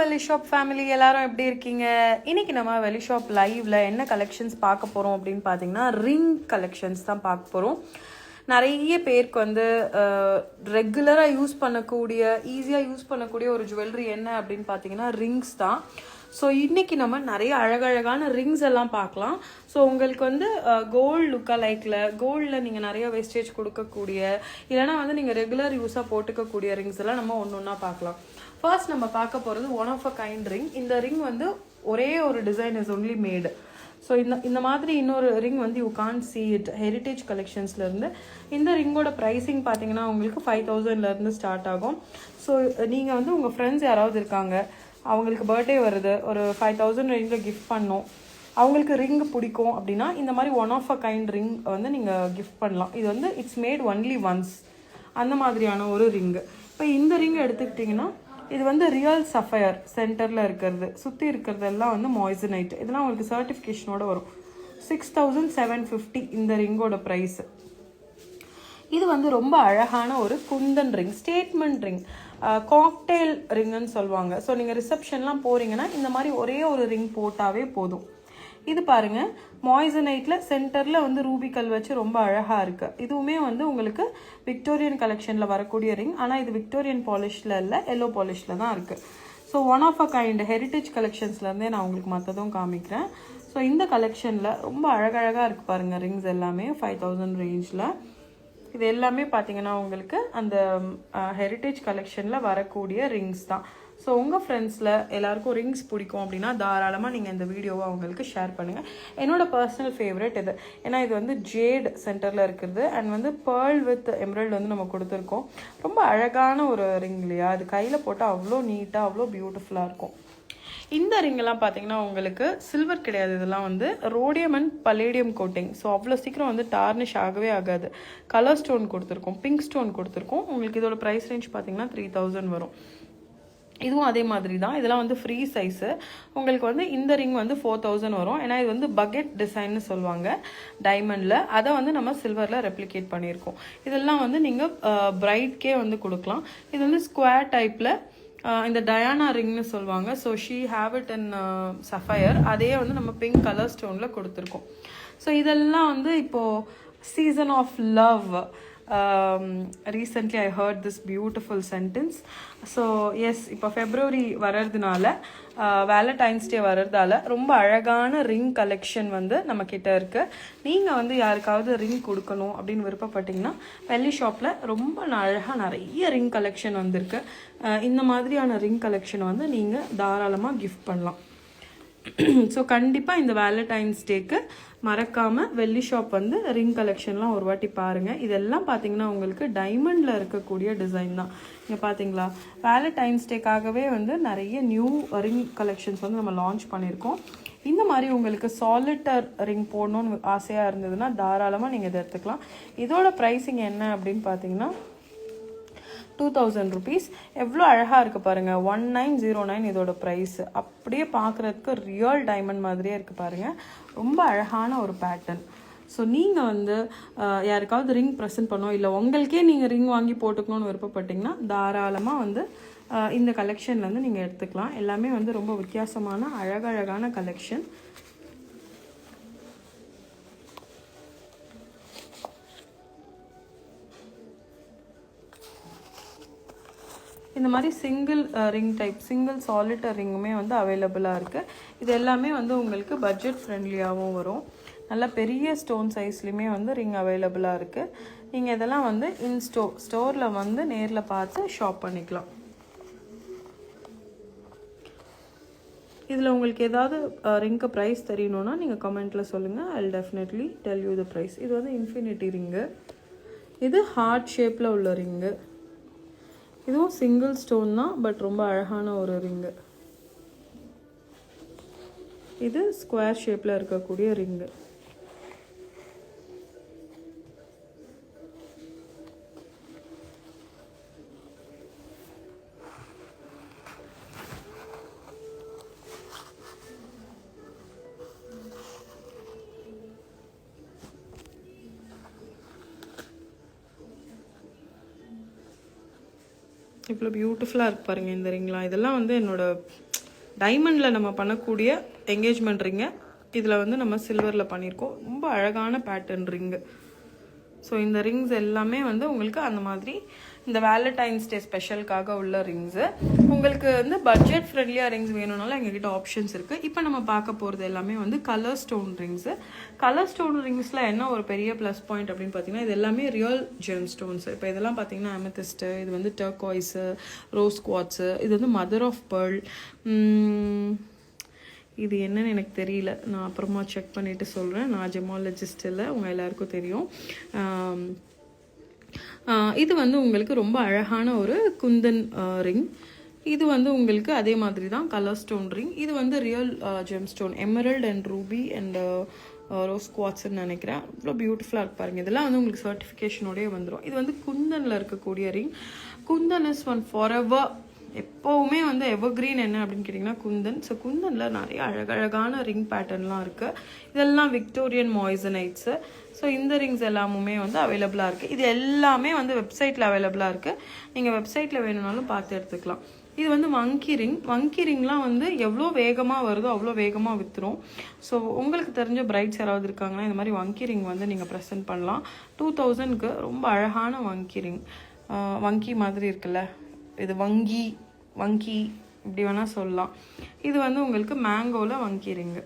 வெள்ளி shop family எல்லாரும் எப்படி இருக்கீங்க? இன்னைக்கு நம்ம வெள்ளி ஷாப் லைவ்ல என்ன கலெக்ஷன்ஸ் பார்க்க போறோம் அப்படின்னு பார்த்தீங்கன்னா ரிங் கலெக்ஷன்ஸ் தான் பார்க்க போறோம். நிறைய பேருக்கு வந்து ரெகுலராக யூஸ் பண்ணக்கூடிய ஈஸியாக யூஸ் பண்ணக்கூடிய ஒரு ஜுவல்லரி என்ன அப்படின்னு பார்த்தீங்கன்னா ரிங்ஸ் தான். ஸோ இன்றைக்கி நம்ம நிறைய அழகழகான ரிங்ஸ் எல்லாம் பார்க்கலாம். ஸோ உங்களுக்கு வந்து கோல்டு லுக்காக லைக்கில் கோல்டில் நீங்கள் நிறைய வேஸ்டேஜ் கொடுக்கக்கூடிய இல்லைனா வந்து நீங்கள் ரெகுலர் யூஸாக போட்டுக்கக்கூடிய ரிங்ஸ் எல்லாம் நம்ம ஒன்று ஒன்றா பார்க்கலாம். ஃபர்ஸ்ட் நம்ம பார்க்க போகிறது one of a kind ring. இந்த ரிங் வந்து ஒரே ஒரு design is only made. So இந்த மாதிரி இன்னொரு ரிங் வந்து you can see it heritage கலெக்ஷன்ஸ்லேருந்து. இந்த ரிங்கோட ப்ரைஸிங் பார்த்தீங்கன்னா உங்களுக்கு 5000 ஸ்டார்ட் ஆகும். ஸோ நீங்கள் வந்து உங்கள் ஃப்ரெண்ட்ஸ் யாராவது இருக்காங்க, அவங்களுக்கு பர்த்டே வருது, ஒரு 5000 ரேஞ்சில் கிஃப்ட் பண்ணோம், அவங்களுக்கு ரிங் பிடிக்கும் அப்படின்னா இந்த மாதிரி one of a kind ring வந்து நீங்கள் கிஃப்ட் பண்ணலாம். இது வந்து இட்ஸ் மேட் ஒன்லி ஒன்ஸ் அந்த மாதிரியான ஒரு ரிங்கு. இப்போ இந்த ரிங் எடுத்துக்கிட்டிங்கன்னா இது வந்து ரியல் சஃபயர் சென்டரில் இருக்கிறது, சுற்றி இருக்கிறதெல்லாம் வந்து மாய்சனைட். இதெல்லாம் உங்களுக்கு சர்டிஃபிகேஷனோட வரும். 6750 இந்த ரிங்கோட ப்ரைஸு. இது வந்து ரொம்ப அழகான ஒரு kundan ring, statement ring, cocktail ரிங்குன்னு சொல்லுவாங்க. ஸோ நீங்கள் ரிசப்ஷன்லாம் போகிறீங்கன்னா இந்த மாதிரி ஒரே ஒரு ரிங் போட்டாவே போதும். இது பாருங்க, மாய்சனைட்டில் சென்டரில் வந்து ரூபி கல் வச்சு ரொம்ப அழகாக இருக்குது. இதுவுமே வந்து உங்களுக்கு விக்டோரியன் கலெக்ஷனில் வரக்கூடிய ரிங். ஆனால் இது விக்டோரியன் பாலிஷில் இல்லை, எல்லோ பாலிஷில் தான் இருக்குது. So one of a kind heritage கலெக்ஷன்ஸ்லேருந்தே நான் உங்களுக்கு மற்றதும் காமிக்கிறேன். ஸோ இந்த கலெக்ஷனில் ரொம்ப அழகழகாக இருக்குது பாருங்கள் ரிங்ஸ் எல்லாமே 5000 ரேஞ்சில். இது எல்லாமே பார்த்தீங்கன்னா உங்களுக்கு அந்த ஹெரிட்டேஜ் கலெக்ஷனில் வரக்கூடிய ரிங்ஸ் தான். ஸோ உங்கள் ஃப்ரெண்ட்ஸில் எல்லாருக்கும் ரிங்ஸ் பிடிக்கும் அப்படின்னா தாராளமாக நீங்கள் இந்த வீடியோவை அவங்களுக்கு ஷேர் பண்ணுங்கள். என்னோடய பர்சனல் ஃபேவரட் இது. ஏன்னா இது வந்து ஜேட் சென்டரில் இருக்குது அண்ட் வந்து பேர்ல் வித் எம்ராய்டு வந்து நம்ம கொடுத்துருக்கோம். ரொம்ப அழகான ஒரு ரிங் இல்லையா? அது கையில் போட்டால் அவ்வளோ நீட்டாக அவ்வளோ பியூட்டிஃபுல்லாக இருக்கும். இந்த ரிங்கெல்லாம் பார்த்தீங்கன்னா உங்களுக்கு சில்வர் கிடையாது, இதெல்லாம் வந்து rhodium and palladium coating. So அவ்வளோ சீக்கிரம் வந்து டார்னிஷ் ஆகவே ஆகாது. கலர் ஸ்டோன் கொடுத்துருக்கோம், பிங்க் ஸ்டோன் கொடுத்துருக்கோம். உங்களுக்கு இதோட ப்ரைஸ் ரேஞ்ச் பார்த்தீங்கன்னா 3000 வரும். இதுவும் அதே மாதிரி தான். இதெல்லாம் வந்து ஃப்ரீ சைஸு. உங்களுக்கு வந்து இந்த ரிங் வந்து 4000 வரும். ஏன்னா இது வந்து பக்கெட் டிசைன்னு சொல்லுவாங்க டைமண்டில். அதை வந்து நம்ம சில்வரில் ரெப்ளிகேட் பண்ணியிருக்கோம். இதெல்லாம் வந்து நீங்கள் பிரைட்கே வந்து கொடுக்கலாம். இது வந்து ஸ்கொயர் டைப்பில் இந்த டயானா ரிங்னு சொல்லுவாங்க. So she have it in sapphire. அதே வந்து நம்ம பிங்க் கலர் ஸ்டோனில் கொடுத்துருக்கோம். ஸோ இதெல்லாம் வந்து இப்போது season of love. Recently I heard this beautiful sentence. So yes, இப்போ ஃபெப்ரவரி வர்றதுனால வேலண்டைன்ஸ் டே வர்றதால ரொம்ப அழகான ரிங் கலெக்ஷன் வந்து நம்ம கிட்ட இருக்கு. நீங்கள் வந்து யாருக்காவது ரிங் கொடுக்கணும் அப்படின்னு விருப்பப்பட்டீங்கன்னா வெள்ளி ஷாப்பில் ரொம்ப அழகாக நிறைய ரிங் கலெக்ஷன் வந்திருக்கு. இந்த மாதிரியான ரிங் கலெக்ஷனை வந்து நீங்கள் தாராளமாக கிஃப்ட் பண்ணலாம். ஸோ கண்டிப்பாக இந்த வேலண்டைன்ஸ் டேக்கு மறக்காமல் வெள்ளி ஷாப் வந்து ரிங் கலெக்ஷன்லாம் ஒரு வாட்டி பாருங்கள். இதெல்லாம் பார்த்தீங்கன்னா உங்களுக்கு டைமண்டில் இருக்கக்கூடிய டிசைன் தான். இங்கே பார்த்தீங்களா, வேலண்டைன்ஸ் டேக்காகவே வந்து நிறைய நியூ ரிங் கலெக்ஷன்ஸ் வந்து நம்ம லான்ச் பண்ணியிருக்கோம். இந்த மாதிரி உங்களுக்கு சாலிட்டர் ரிங் போடணுன்னு ஆசையாக இருந்ததுன்னா தாராளமாக நீங்கள் இதை எடுத்துக்கலாம். இதோட ப்ரைஸிங் என்ன அப்படின்னு பார்த்தீங்கன்னா 2000 rupees. எவ்வளோ அழகாக இருக்குது பாருங்கள். 1909 இதோட ப்ரைஸு. அப்படியே பார்க்குறதுக்கு ரியல் டைமண்ட் மாதிரியே இருக்குது பாருங்கள். ரொம்ப அழகான ஒரு பேட்டர்ன். ஸோ நீங்கள் வந்து யாருக்காவது ரிங் ப்ரெசென்ட் பண்ணோம், இல்லை உங்களுக்கே நீங்கள் ரிங் வாங்கி போட்டுக்கணும்னு விருப்பப்பட்டிங்கன்னா தாராளமாக வந்து இந்த கலெக்ஷன்லேருந்து நீங்கள் எடுத்துக்கலாம். எல்லாமே வந்து ரொம்ப வித்தியாசமான அழகழகான கலெக்ஷன். இந்த மாதிரி single ring type, single solitaire ரிங்குமே வந்து அவைலபிளாக இருக்குது. இது எல்லாமே வந்து உங்களுக்கு பட்ஜெட் ஃப்ரெண்ட்லியாகவும் வரும். நல்ல பெரிய ஸ்டோன் சைஸ்லேயுமே வந்து ரிங் அவைலபிளாக இருக்குது. நீங்கள் இதெல்லாம் வந்து ஸ்டோரில் வந்து நேரில் பார்த்து ஷாப் பண்ணிக்கலாம். இதில் உங்களுக்கு ஏதாவது ரிங்க்கு ப்ரைஸ் தெரியணுன்னா நீங்கள் கமெண்ட்டில் சொல்லுங்கள். I will definitely tell you the price. இது வந்து இன்ஃபினிட்டி ரிங்கு. இது ஹார்ட் ஷேப்பில் உள்ள ரிங்கு. இதுவும் சிங்கிள் ஸ்டோன் தான், பட் ரொம்ப அழகான ஒரு ரிங்கு. இது ஸ்கொயர் ஷேப்பில் இருக்கக்கூடிய ரிங்கு. இவ்வளோ பியூட்டிஃபுல்லாக இருக்கு பாருங்கள் இந்த ரிங்லாம். இதெல்லாம் வந்து என்னோட டைமண்டில் நம்ம பண்ணக்கூடிய என்கேஜ்மெண்ட் ரிங்கை இதில் வந்து நம்ம சில்வரில் பண்ணியிருக்கோம். ரொம்ப அழகான பேட்டர்ன் ரிங்கு. ஸோ இந்த ரிங்ஸ் எல்லாமே வந்து உங்களுக்கு அந்த மாதிரி இந்த வேலண்டைன்ஸ் டே ஸ்பெஷலுக்காக உள்ள ரிங்ஸு. உங்களுக்கு வந்து பட்ஜெட் ஃப்ரெண்ட்லியாக ரிங்ஸ் வேணும்னாலும் எங்ககிட்ட ஆப்ஷன்ஸ் இருக்குது. இப்போ நம்ம பார்க்க போகிறது எல்லாமே வந்து colour stone rings. Colour stone ரிங்ஸில் என்ன ஒரு பெரிய ப்ளஸ் பாயிண்ட் அப்படின்னு பார்த்தீங்கன்னா, இது எல்லாமே ரியல் ஜெம் ஸ்டோன்ஸு. இப்போ இதெல்லாம் பார்த்தீங்கன்னா அமெத்திஸ்ட்டு, இது வந்து டர்காய்ஸு, ரோஸ் குவாட்ஸு, இது வந்து மதர் ஆஃப் பேர்ல். இது என்னன்னு எனக்கு தெரியல, நான் அப்புறமா செக் பண்ணிவிட்டு சொல்கிறேன். நான் ஜெமாலஜிஸ்ட் இல்லை, உங்கள் எல்லாருக்கும் தெரியும். இது வந்து உங்களுக்கு ரொம்ப அழகான ஒரு குந்தன் ரிங். இது வந்து உங்களுக்கு அதே மாதிரி தான் கலர் ஸ்டோன் ரிங். இது வந்து real gem stone, emerald and ruby and rose குவாட்ஸ்ன்னு நினைக்கிறேன். இவ்வளோ பியூட்டிஃபுல்லாக இருக்கு பாருங்க. இதெல்லாம் வந்து உங்களுக்கு சர்டிஃபிகேஷனோடய வந்துடும். இது வந்து குந்தனில் இருக்கக்கூடிய ring. Kundan is one forever, எப்போவுமே வந்து எவர்கிரீன். என்ன அப்படின்னு கேட்டிங்கன்னா குந்தன். ஸோ குந்தனில் நிறைய அழகழகான ரிங் பேட்டர்ன்லாம் இருக்குது. இதெல்லாம் விக்டோரியன் மாய்சனைட்ஸு. ஸோ இந்த ரிங்ஸ் எல்லாமுமே வந்து அவைலபிளாக இருக்குது. இது எல்லாமே வந்து வெப்சைட்டில் அவைலபிளாக இருக்குது. நீங்கள் வெப்சைட்டில் வேணும்னாலும் பார்த்து எடுத்துக்கலாம். இது வந்து வங்கி ரிங். வங்கி ரிங்லாம் வந்து எவ்வளோ வேகமாக வருதோ அவ்வளோ வேகமாக விற்றுரும். ஸோ உங்களுக்கு தெரிஞ்ச பிரைட்ஸ் யாராவது இருக்காங்கன்னா இந்த மாதிரி வங்கி ரிங் வந்து நீங்கள் ப்ரெசென்ட் பண்ணலாம். 2000க்கு ரொம்ப அழகான வங்கி ரிங். வங்கி மாதிரி இருக்குல்ல, இது வங்கி இப்படி வேணால் சொல்லலாம். இது வந்து உங்களுக்கு மேங்கோவில் வங்கி ரிங்கு.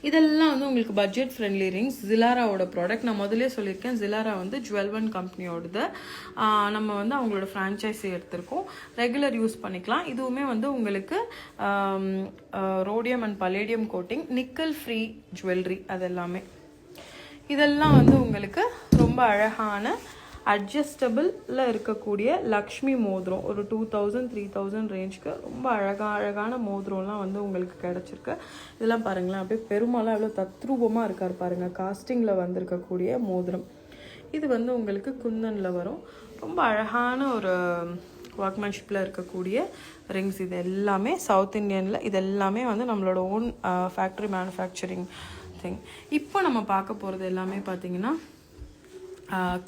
இதெல்லாம் வந்து உங்களுக்கு பட்ஜெட் ஃப்ரெண்ட்லி ரிங்ஸ். ஜிலாராவோட ப்ராடக்ட். நான் முதலே சொல்லியிருக்கேன், ஜிலாரா வந்து ஜுவல்1 கம்பெனியோடது. நம்ம வந்து அவங்களோட ஃப்ரான்ச்சைஸி எடுத்திருக்கோம், ரெகுலர் யூஸ் பண்ணிக்கலாம். இதுவுமே வந்து உங்களுக்கு rhodium and palladium coating, nickel free jewellery. அதெல்லாமே இதெல்லாம் வந்து உங்களுக்கு ரொம்ப அழகான அட்ஜஸ்டபிளில் இருக்கக்கூடிய லக்ஷ்மி மோதிரம். ஒரு 2000-3000 ரேஞ்சுக்கு ரொம்ப அழகான மோதிரம்லாம் வந்து உங்களுக்கு கிடச்சிருக்கு. இதெல்லாம் பாருங்களேன், அப்படியே பெருமாளாக எவ்வளோ தத்ரூபமாக இருக்கார் பாருங்கள், காஸ்டிங்கில் வந்திருக்கக்கூடிய மோதிரம். இது வந்து உங்களுக்கு குந்தனில் வரும். ரொம்ப அழகான ஒரு ஒர்க்மேன்ஷிப்பில் இருக்கக்கூடிய ரிங்ஸ். இது எல்லாமே சவுத் இண்டியனில். இது எல்லாமே வந்து நம்மளோட ஓன் ஃபேக்ட்ரி மேனுஃபேக்சரிங் திங். இப்போ நம்ம பார்க்க போகிறது எல்லாமே பார்த்தீங்கன்னா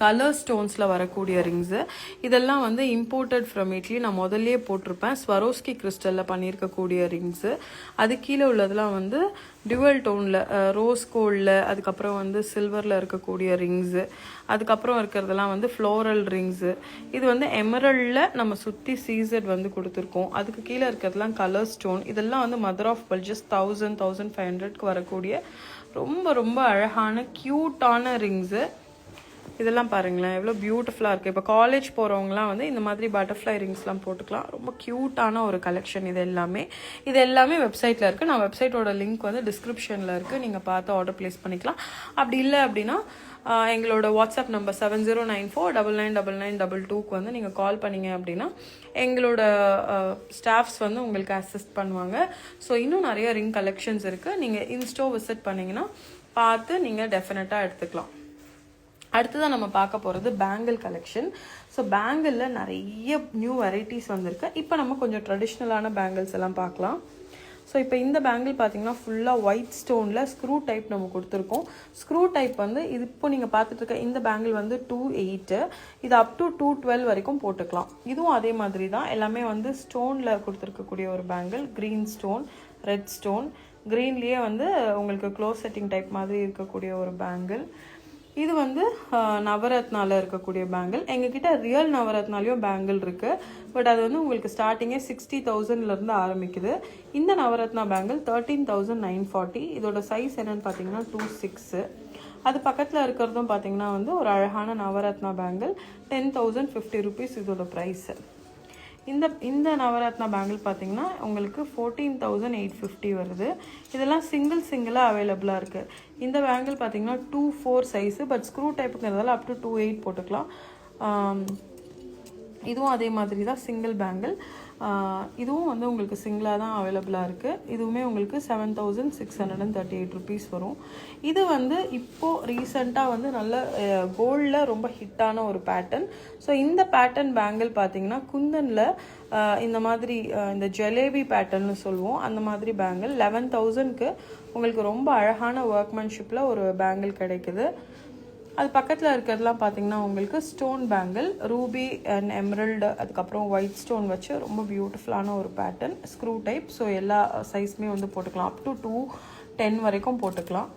கலர் ஸ்டோன்ஸில் வரக்கூடிய ரிங்ஸு. இதெல்லாம் வந்து இம்போர்ட்டட் ஃப்ரம் இட்லி. நான் முதல்லே போட்டிருப்பேன், ஸ்வரோஸ்கி கிறிஸ்டலில் பண்ணியிருக்கக்கூடிய ரிங்ஸு. அது கீழே உள்ளதெல்லாம் வந்து டியூவல் டோனில், ரோஸ் கோல்டில், அதுக்கப்புறம் வந்து சில்வரில் இருக்கக்கூடிய ரிங்ஸு. அதுக்கப்புறம் இருக்கிறதெல்லாம் வந்து ஃப்ளோரல் ரிங்ஸு. இது வந்து எமரல்டில் நம்ம சுற்றி சீசட் வந்து கொடுத்துருக்கோம். அதுக்கு கீழே இருக்கிறதுலாம் கலர் ஸ்டோன். இதெல்லாம் வந்து மதர் ஆஃப் பெர்ல், ஜஸ்ட் 1000-1500க்கு வரக்கூடிய ரொம்ப ரொம்ப அழகான க்யூட்டான ரிங்ஸு. இதெல்லாம் பாருங்களேன் எவ்வளோ பியூட்டிஃபுல்லாக இருக்குது. இப்போ காலேஜ் போகிறவங்களாம் வந்து இந்த மாதிரி பட்டர்ஃப்ளை ரிங்ஸ்லாம் போட்டுக்கலாம். ரொம்ப க்யூட்டான ஒரு கலெக்ஷன். இது எல்லாமே வெப்சைட்டில் இருக்குது. நான் வெப்சைட்டோட லிங்க் வந்து டிஸ்கிரிப்ஷனில் இருக்குது, நீங்கள் பார்த்து ஆர்டர் ப்ளேஸ் பண்ணிக்கலாம். அப்படி இல்லை அப்படின்னா எங்களோட வாட்ஸ்அப் நம்பர் 7094999922க்கு வந்து நீங்கள் கால் பண்ணிங்க அப்படின்னா எங்களோட ஸ்டாஃப்ஸ் வந்து உங்களுக்கு அசிஸ்ட் பண்ணுவாங்க. ஸோ இன்னும் நிறைய ரிங் கலெக்ஷன்ஸ் இருக்குது. நீங்கள் இன்ஸ்டோ விசிட் பண்ணிங்கன்னா பார்த்து நீங்கள் டெஃபினட்டாக எடுத்துக்கலாம். அடுத்ததான் நம்ம பார்க்க போகிறது பேங்கிள் கலெக்ஷன். ஸோ பேங்கிளில் நிறைய நியூ வெரைட்டிஸ் வந்திருக்கு. இப்போ நம்ம கொஞ்சம் ட்ரெடிஷ்னலான பேங்கிள்ஸ் எல்லாம் பார்க்கலாம். ஸோ இப்போ இந்த பேங்கிள் பார்த்தீங்கன்னா ஃபுல்லாக ஒயிட் ஸ்டோனில் ஸ்க்ரூ டைப் நம்ம கொடுத்துருக்கோம். ஸ்க்ரூ டைப் வந்து இது இப்போ நீங்கள் பார்த்துட்டு இருக்க இந்த பேங்கிள் வந்து 2.8, இது அப் டு 2.12 வரைக்கும் போட்டுக்கலாம். இதுவும் அதே மாதிரி தான், எல்லாமே வந்து ஸ்டோனில் கொடுத்துருக்கக்கூடிய ஒரு bangle. Green stone, red stone, க்ரீன்லேயே வந்து உங்களுக்கு க்ளோஸ் செட்டிங் டைப் மாதிரி இருக்கக்கூடிய ஒரு பேங்கிள். இது வந்து நவரத்னாவில் இருக்கக்கூடிய பேங்கிள். எங்ககிட்ட ரியல் நவரத்னாலையும் பேங்கிள் இருக்குது. பட் அது வந்து உங்களுக்கு ஸ்டார்டிங்கே 60,000லேருந்து ஆரம்பிக்குது. இந்த நவரத்னா பேங்கிள் 13,940. இதோட சைஸ் என்னென்னு பார்த்தீங்கன்னா 2.6. அது பக்கத்தில் இருக்கிறதும் பார்த்தீங்கன்னா வந்து ஒரு அழகான நவரத்னா பேங்கிள். 10,050 rupees இதோட ப்ரைஸு. இந்த நவரத்னா பேங்கிள் பார்த்தீங்கன்னா உங்களுக்கு 14,850 வருது. இதெல்லாம் சிங்கிளாக அவைலபிளாக இருக்குது. இந்த பேங்கிள் பார்த்தீங்கன்னா 2.4 சைஸு, பட் ஸ்க்ரூ டைப்புங்கிறதால அப் டு 2.8 போட்டுக்கலாம். இதுவும் அதே மாதிரி தான் சிங்கிள் பேங்கிள். இதுவும் வந்து உங்களுக்கு சிங்கிளாக தான் அவைலபிளாக இருக்குது. இதுவுமே உங்களுக்கு 7,638 rupees வரும். இது வந்து இப்போது ரீசெண்டாக வந்து நல்ல கோல்டில் ரொம்ப ஹிட்டான ஒரு பேட்டர்ன். ஸோ இந்த பேட்டர்ன் பேங்கிள் பார்த்தீங்கன்னா குந்தனில் இந்த மாதிரி இந்த ஜலேபி பேட்டர்ன்னு சொல்லுவோம், அந்த மாதிரி பேங்கிள் 11,000க்கு உங்களுக்கு ரொம்ப அழகான ஒர்க்மேன்ஷிப்பில் ஒரு பேங்கிள் கிடைக்குது. அது பக்கத்தில் இருக்கிறதுலாம் பார்த்தீங்கன்னா உங்களுக்கு ஸ்டோன் பேங்கிள், ரூபி அண்ட் எம்ரல்டு, அதுக்கப்புறம் ஒயிட் ஸ்டோன் வச்சு ரொம்ப பியூட்டிஃபுல்லான ஒரு பேட்டர்ன், ஸ்க்ரூ டைப். ஸோ எல்லா சைஸுமே வந்து போட்டுக்கலாம், அப் டு 210 வரைக்கும் போட்டுக்கலாம்.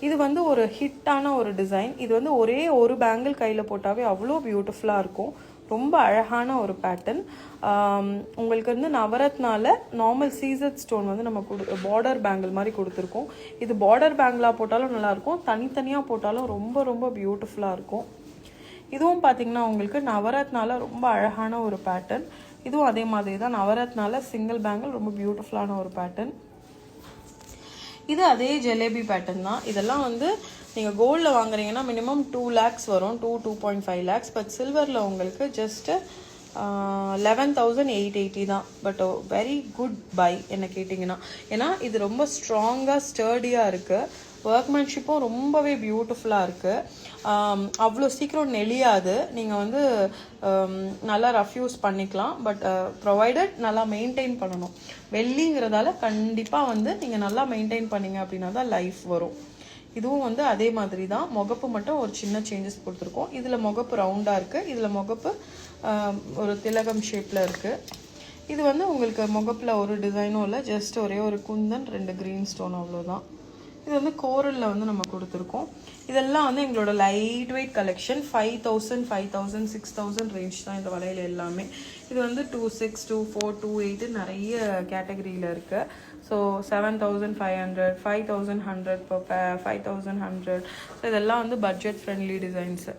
இது வந்து ஒரு ஹிட்டான ஒரு டிசைன். இது வந்து ஒரே ஒரு பேங்கிள் கையில் போட்டாவே அவ்வளோ பியூட்டிஃபுல்லாக இருக்கும். ரொம்ப அழகான ஒரு பேட்டர்ன். உங்களுக்கு வந்து நவரத்னால நார்மல் சீசட் ஸ்டோன் வந்து நம்ம பார்டர் பேங்கிள் மாதிரி கொடுத்துருக்கோம். இது பார்டர் பேங்கிளாக போட்டாலும் நல்லாயிருக்கும், தனித்தனியாக போட்டாலும் ரொம்ப ரொம்ப பியூட்டிஃபுல்லாக இருக்கும். இதுவும் பார்த்திங்கன்னா உங்களுக்கு நவரத்னால ரொம்ப அழகான ஒரு பேட்டர்ன். இதுவும் அதே மாதிரி தான், நவரத்னால சிங்கிள் பேங்கிள், ரொம்ப பியூட்டிஃபுல்லான ஒரு பேட்டர்ன். இது அதே ஜிலேபி பேட்டர்ன் தான். இதெல்லாம் வந்து நீங்கள் கோல்டில் வாங்குறீங்கன்னா மினிமம் 2 lakhs வரும், 2.5 lakhs. பட் சில்வரில் உங்களுக்கு ஜஸ்ட்டு 11,880 தான். பட் வெரி குட் பை என்ன கேட்டிங்கன்னா. ஏன்னா இது ரொம்ப ஸ்ட்ராங்காக ஸ்டர்டியாக இருக்குது, ஒர்க்மேன்ஷிப்பும் ரொம்பவே பியூட்டிஃபுல்லாக இருக்குது. அவ்வளோ சீக்கிரம் நெளியாது, நீங்கள் வந்து நல்லா ரஃப் யூஸ் பண்ணிக்கலாம். பட் ப்ரொவைடட் நல்லா மெயின்டைன் பண்ணணும். வெள்ளிங்கிறதால கண்டிப்பாக வந்து நீங்கள் நல்லா மெயின்டைன் பண்ணிங்க அப்படின்னா தான் லைஃப் வரும். இதுவும் வந்து அதே மாதிரி தான், முகப்பு மட்டும் ஒரு சின்ன சேஞ்சஸ் கொடுத்துருக்கோம். இதில் முகப்பு ரவுண்டாக இருக்குது, இதில் முகப்பு ஒரு திலகம் ஷேப்பில் இருக்குது. இது வந்து உங்களுக்கு முகப்பில் ஒரு டிசைனும் இல்லை, ஜஸ்ட் ஒரே ஒரு குந்தன், 2 க்ரீன் ஸ்டோன், அவ்வளோதான். இது வந்து கோரலில் வந்து நம்ம கொடுத்துருக்கோம். இதெல்லாம் வந்து எங்களோட லைட் வெயிட் கலெக்ஷன். 5,000, 5,000, 6,000 ரேஞ்ச் தான் இந்த வளையல் எல்லாமே. இது வந்து 2,600, 2,400, 2,800 நிறைய கேட்டகரியில் இருக்குது. So 7,500, 5,100 per pair, 5,100. ஸோ இதெல்லாம் வந்து பட்ஜெட் ஃப்ரெண்ட்லி டிசைன்ஸு.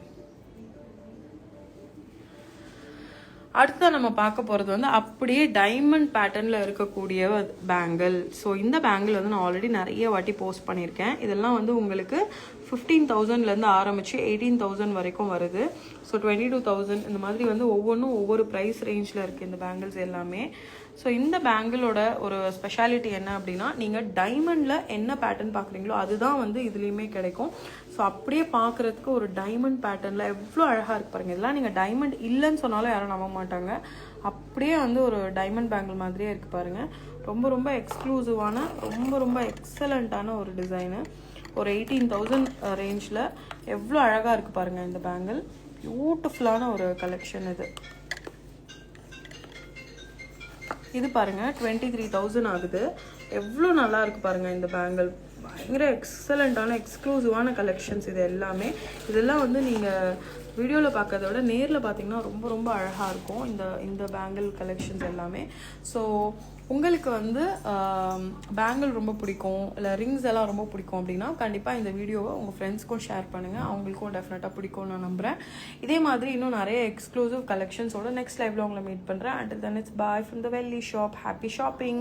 அடுத்த நம்ம பார்க்க போகிறது வந்து அப்படியே டைமண்ட் பேட்டர்னில் இருக்கக்கூடிய பேங்கிள். ஸோ இந்த பேங்கிள் வந்து நான் ஆல்ரெடி நிறைய வாட்டி போஸ்ட் பண்ணியிருக்கேன். இதெல்லாம் வந்து உங்களுக்கு 15,000லேருந்து ஆரம்பித்து 18,000 வரைக்கும் வருது. ஸோ 22,000 இந்த மாதிரி வந்து ஒவ்வொன்றும் ஒவ்வொரு ப்ரைஸ் ரேஞ்சில் இருக்குது இந்த பேங்கிள்ஸ் எல்லாமே. ஸோ இந்த பேங்கிளோட ஒரு ஸ்பெஷாலிட்டி என்ன அப்படின்னா, நீங்கள் டைமண்டில் என்ன பேட்டர்ன் பார்க்குறீங்களோ அதுதான் வந்து இதுலேயுமே கிடைக்கும். ஸோ அப்படியே பார்க்குறதுக்கு ஒரு டைமண்ட் பேட்டர்னில் எவ்வளோ அழகாக இருக்கு பாருங்கள். இதெல்லாம் நீங்கள் டைமண்ட் இல்லைன்னு சொன்னாலும் யாரும் நம்ப மாட்டாங்க. அப்படியே வந்து ஒரு டைமண்ட் பேங்கிள் மாதிரியே இருக்குது பாருங்கள். ரொம்ப ரொம்ப எக்ஸ்க்ளூசிவான, ரொம்ப ரொம்ப எக்ஸலண்ட்டான ஒரு டிசைனு. ஒரு 18,000 ரேஞ்சில் எவ்வளோ அழகாக இருக்குது பாருங்கள் இந்த பேங்கிள். பியூட்டிஃபுல்லான ஒரு கலெக்ஷன் இது. இது பாருங்கள் 23,000 ஆகுது. எவ்வளோ நல்லா இருக்குது பாருங்கள் இந்த பேங்கிள். பயங்கர எக்ஸலண்ட்டான எக்ஸ்க்ளூசிவான கலெக்ஷன்ஸ் இது எல்லாமே. இதெல்லாம் வந்து நீங்கள் வீடியோவில் பார்க்கறத விட நேரில் பார்த்தீங்கன்னா ரொம்ப ரொம்ப அழகாக இருக்கும் இந்த பேங்கிள் கலெக்ஷன்ஸ் எல்லாமே. ஸோ உங்களுக்கு வந்து பேங்கிள் ரொம்ப பிடிக்கும், இல்லை ரிங்ஸ் எல்லாம் ரொம்ப பிடிக்கும் அப்படின்னா கண்டிப்பாக இந்த வீடியோவை உங்கள் ஃப்ரெண்ட்ஸ்க்கும் ஷேர் பண்ணுங்கள். அவங்களுக்கும் டெஃபினட்டாக பிடிக்கும்னு நான் நம்புகிறேன். இதே மாதிரி இன்னும் நிறைய எக்ஸ்க்ளூசிவ் கலெக்ஷன்ஸோட நெக்ஸ்ட் லைவ்ல உங்களை மீட் பண்ணுறேன். Until then, it's bye from the Velli shop. Happy shopping!